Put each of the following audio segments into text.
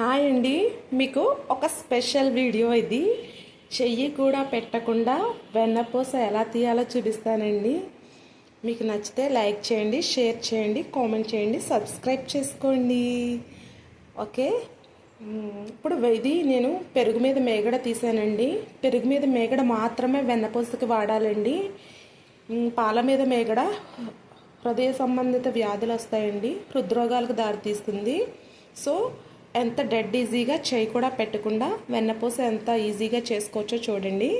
Hi అండి, మీకు ఒక స్పెషల్ వీడియో ఇది. చెయ్యి కూడా పెట్టకుండా వెన్నపూస ఎలా తీయాలో చూపిస్తానండి. మీకు నచ్చితే లైక్ చేయండి, షేర్ చేయండి, కామెంట్ చేయండి, సబ్స్క్రైబ్ చేసుకోండి. ఓకే, ఇప్పుడు ఇది నేను పెరుగు మీద మేగడ తీసానండి. పెరుగు మీద మేగడ మాత్రమే వెన్నపూసకి వాడాలండి. పాల మీద మేగడ హృదయ సంబంధిత వ్యాధులు వస్తాయండి, హృద్రోగాలకు దారితీస్తుంది. సో ఎంత డెడ్ ఈజీగా చేయి కూడా పెట్టకుండా వెన్నపూస ఎంత ఈజీగా చేసుకోవచ్చో చూడండి.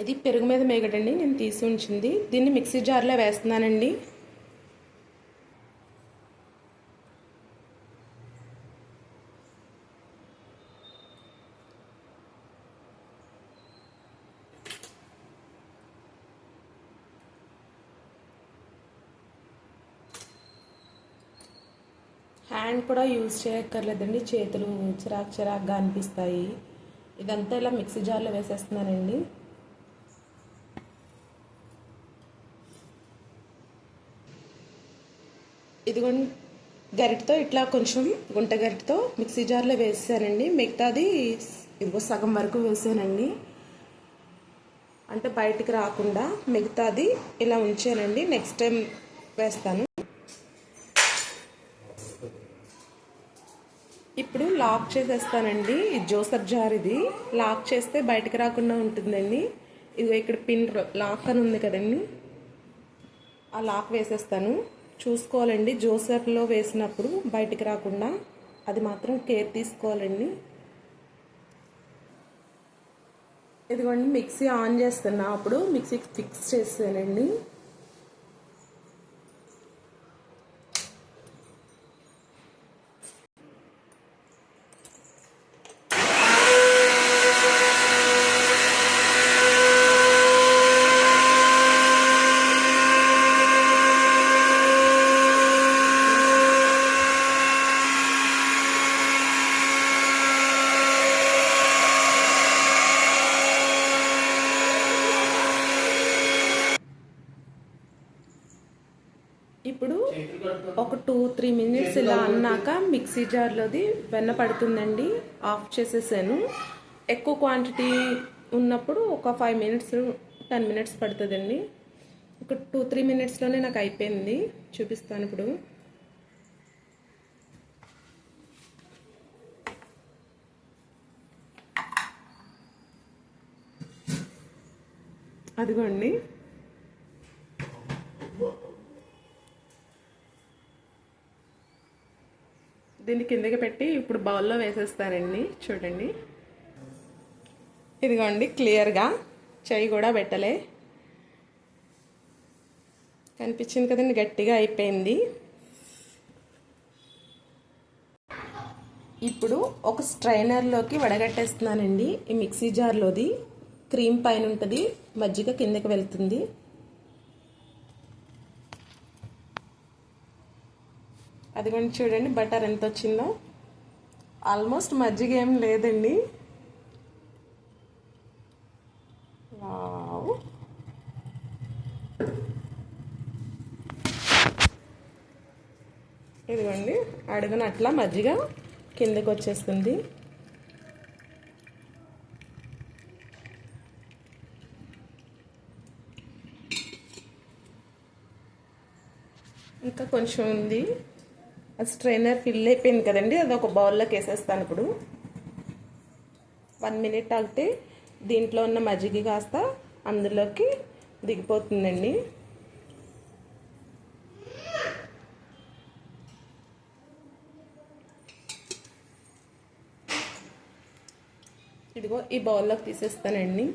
ఇది పెరుగు మీద మేగడండి, నేను తీసి ఉంచింది. దీన్ని మిక్సీ జార్లో వేస్తున్నానండి. హ్యాండ్ కూడా యూజ్ చేయక్కర్లేదండి, చేతులు చిరాకుగా అనిపిస్తాయి. ఇదంతా ఇలా మిక్సీ జార్లో వేసేస్తున్నానండి. ఇదిగోండి, గరిటతో ఇట్లా కొంచెం గుంట గరిటతో మిక్సీ జార్లో వేసానండి. మిగతాది ఇదిగో సగం వరకు వేసానండి, అంటే బయటికి రాకుండా. మిగతాది ఇలా ఉంచానండి, నెక్స్ట్ టైం వేస్తాను. ఇప్పుడు లాక్ చేసేస్తానండి. ఇది జ్యూసర్ జార్, ఇది లాక్ చేస్తే బయటకు రాకుండా ఉంటుందండి. ఇది ఇక్కడ పిన్ లాక్ అని ఉంది కదండి, ఆ లాక్ వేసేస్తాను. చూసుకోవాలండి, జ్యూసర్లో వేసినప్పుడు బయటకు రాకుండా, అది మాత్రం కేర్ తీసుకోవాలండి. ఇదిగోండి, మిక్సీ ఆన్ చేస్తున్నా, అప్పుడు మిక్సీకి ఫిక్స్ చేసానండి. ఇప్పుడు ఒక 2-3 మినిట్స్ ఇలా అన్నాక మిక్సీ జార్లోది వెన్న పడుతుందండి. ఆఫ్ చేసేసాను. ఎక్కువ క్వాంటిటీ ఉన్నప్పుడు ఒక 5 మినిట్స్ 10 మినిట్స్ పడుతుందండి. ఒక 2-3 మినిట్స్లోనే నాకు అయిపోయింది. చూపిస్తాను ఇప్పుడు. అదిగోండి, దీన్ని కిందకి పెట్టి ఇప్పుడు బౌల్లో వేసేస్తానండి. చూడండి, ఇదిగోండి, క్లియర్గా చెయ్యి కూడా పెట్టలే, కనిపించింది కదండి, గట్టిగా అయిపోయింది. ఇప్పుడు ఒక స్ట్రైనర్లోకి వడగట్టేస్తున్నానండి. ఈ మిక్సీ జార్లోది క్రీమ్ పైన ఉంటుంది, మజ్జిగ కిందకి వెళ్తుంది. అదిగోండి, చూడండి బటర్ ఎంత వచ్చిందో. ఆల్మోస్ట్ మజ్జిగ ఏం లేదండి. వావ్, ఇదిగోండి, అడుగున అట్లా మజ్జిగ కిందకి వచ్చేస్తుంది. ఇంకా కొంచెం ఉంది. స్ట్రైనర్ ఫిల్ అయిపోయింది కదండి, అది ఒక బౌల్లోకి వేసేస్తాను. ఇప్పుడు 1 మినిట్ ఆగితే దీంట్లో ఉన్న మజ్జిగ కాస్త అందులోకి దిగిపోతుందండి. ఇదిగో ఈ బౌల్లోకి తీసేస్తానండి.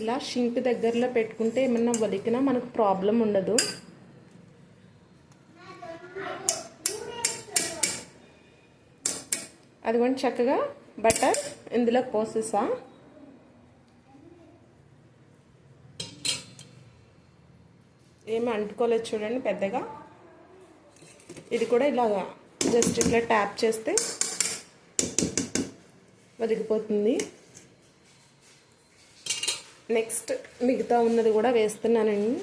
ఇలా షింక్ దగ్గరలో పెట్టుకుంటే ఏమన్నా వలికినా మనకు ప్రాబ్లం ఉండదు. అదిగోండి, చక్కగా బటర్ ఇందులో పోసేసా. ఏమి అంటుకోలేదు చూడండి పెద్దగా. ఇది కూడా ఇలాగా జస్ట్ ఇట్లా ట్యాప్ చేస్తే వదిలిపోతుంది. నెక్స్ట్ మిగతా ఉన్నది కూడా వేస్తున్నానండి.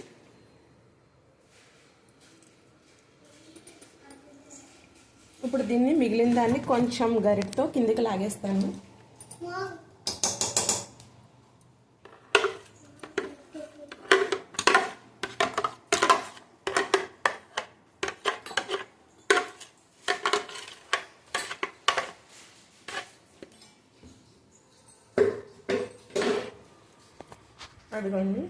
ఇప్పుడు దీన్ని మిగిలిన దాన్ని కొంచెం గరిటతో కిందికి లాగేస్తాను. అదిగోండి,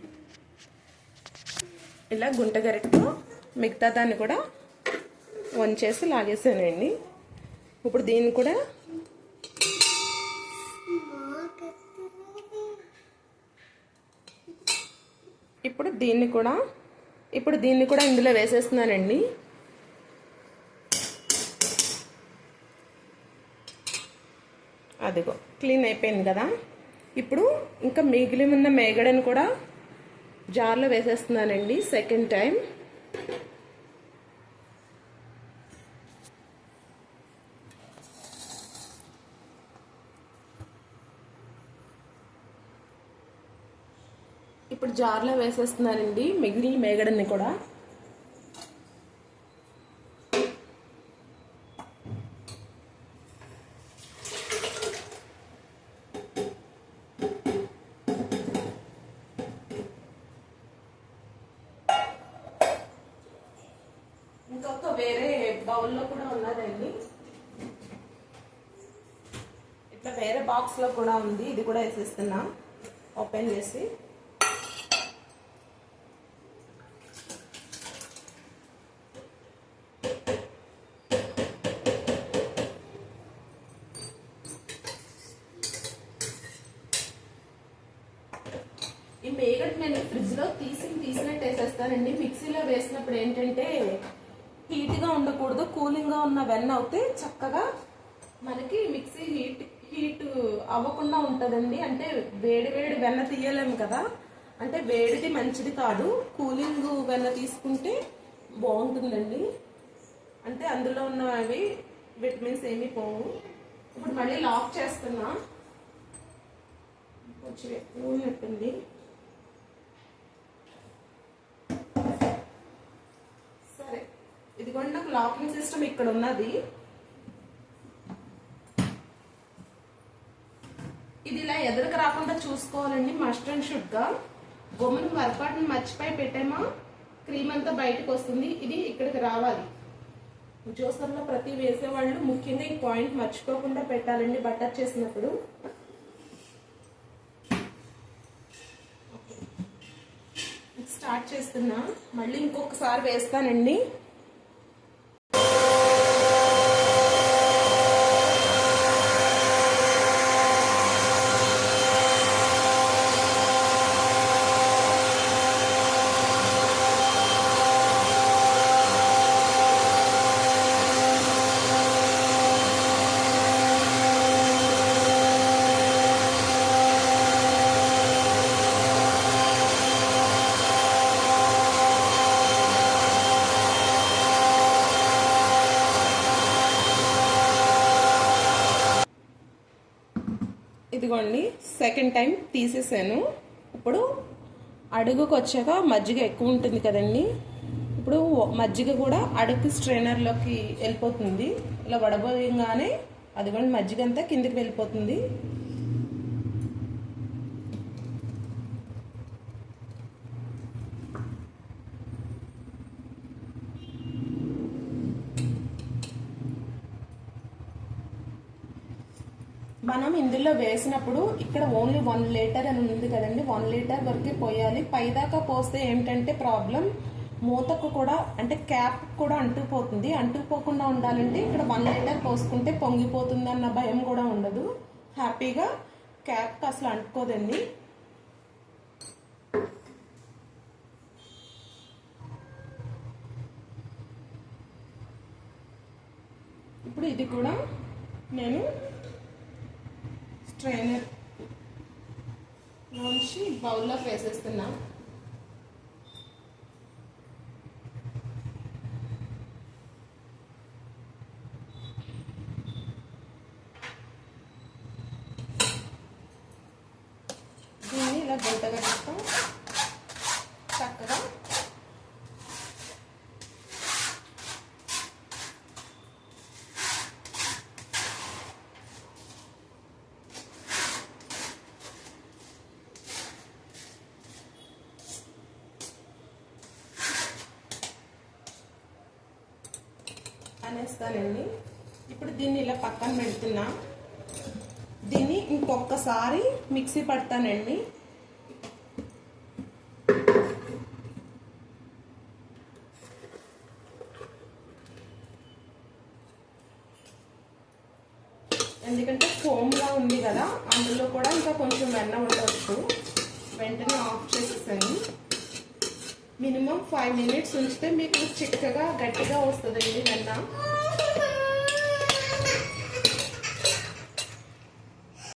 ఇలా గుంట గరిటతో మిగతా దాన్ని కూడా వంచేసి లాగేసానండి. ఇప్పుడు దీన్ని కూడా ఇప్పుడు దీన్ని కూడా ఇందులో వేసేస్తున్నానండి. అదిగో క్లీన్ అయిపోయింది కదా. ఇప్పుడు ఇంకా మిగిలి ఉన్న మేగడని కూడా జార్లో వేసేస్తున్నానండి సెకండ్ టైం. ఇప్పుడు జార్లో వేసేస్తున్నానండి మిగిలిన మేగడని కూడా. ఇంకొక వేరే బౌల్లో కూడా ఉన్నదండి, ఇట్లా వేరే బాక్స్లో కూడా ఉంది. ఇది కూడా వేసేస్తున్నా ఓపెన్ చేసి. ఈ మేగడ్ నేను ఫ్రిడ్జ్లో తీసినట్టు వేసేస్తానండి. మిక్సీలో వేసినప్పుడు ఏంటంటే హీట్గా ఉండకూడదు, కూలింగ్గా ఉన్న వెన్న అవుతే చక్కగా మనకి మిక్సీ హీట్ అవ్వకుండా ఉంటుందండి. అంటే వేడి వెన్న తీయలేము కదా, అంటే వేడిది మంచిది కాదు. కూలింగ్ వెన్న తీసుకుంటే బాగుంటుందండి. అంటే అందులో ఉన్నవి విటమిన్స్ ఏమీ పోవు. ఇప్పుడు మళ్ళీ లాక్ చేస్తున్నా, కొంచెం ఎక్కువ ఉన్నట్టుంది. సరే, ఇదిగోండి నాకు లాకింగ్ సిస్టమ్ ఇక్కడ ఉన్నది. ఇది ఇలా ఎదురుకు రాకుండా చూసుకోవాలండి, మస్ట్ అండ్ షుడ్గా. గొమ్మును వరపాటును మర్చిపోయి పెట్టామా క్రీమ్ అంతా బయటకు వస్తుంది. ఇది ఇక్కడికి రావాలి. జ్యూసర్లో ప్రతి వేసేవాళ్ళు ముఖ్యంగా ఈ పాయింట్ మర్చిపోకుండా పెట్టాలండి బటర్ చేసినప్పుడు. స్టార్ట్ చేస్తున్నా, మళ్ళీ ఇంకొకసారి వేస్తానండి. ఇదిగోండి సెకండ్ టైం తీసేసాను. ఇప్పుడు అడుగుకు వచ్చాక మజ్జిగ ఎక్కువ ఉంటుంది కదండి, ఇప్పుడు మజ్జిగ కూడా అడుగు స్ట్రైనర్లోకి వెళ్ళిపోతుంది. ఇలా వడబోయంగానే అదిగోండి మజ్జిగ అంతా కిందికి వెళ్ళిపోతుంది. మనం ఇందులో వేసినప్పుడు ఇక్కడ ఓన్లీ 1 లీటర్ అని ఉంది కదండి, 1 లీటర్ వరకే పోయాలి. పైదాకా పోస్తే ఏమిటంటే ప్రాబ్లం, మూతకు కూడా అంటే క్యాప్ కూడా అంటుకుపోతుంది. అంటుకుపోకుండా ఉండాలంటే ఇక్కడ 1 లీటర్ పోసుకుంటే పొంగిపోతుంది అన్న భయం కూడా ఉండదు. హ్యాపీగా క్యాప్కి అసలు అంటుకోదండి. ఇప్పుడు ఇది కూడా నేను స్ట్రైనర్ నుంచి బౌల్లో వేసేస్తున్నా. దీన్ని ఇలా గడ్డగా తీస్తాం చక్కగా. అనేస్తానండి. ఇప్పుడు దీన్ని ఇలా పక్కన పెడుతున్నా. దీన్ని ఇంకొకసారి మిక్సీ పడతానండి. ఎందుకంటే ఫోమ్గా ఉంది కదా, అందులో కూడా ఇంకా కొంచెం వెన్న ఉండవచ్చు. వెంటనే ఆఫ్ చేసేసాను. మినిమం 5 minutes ఉంచితే మీకు చిక్కగా గట్టిగా వస్తుందండి వెన్న.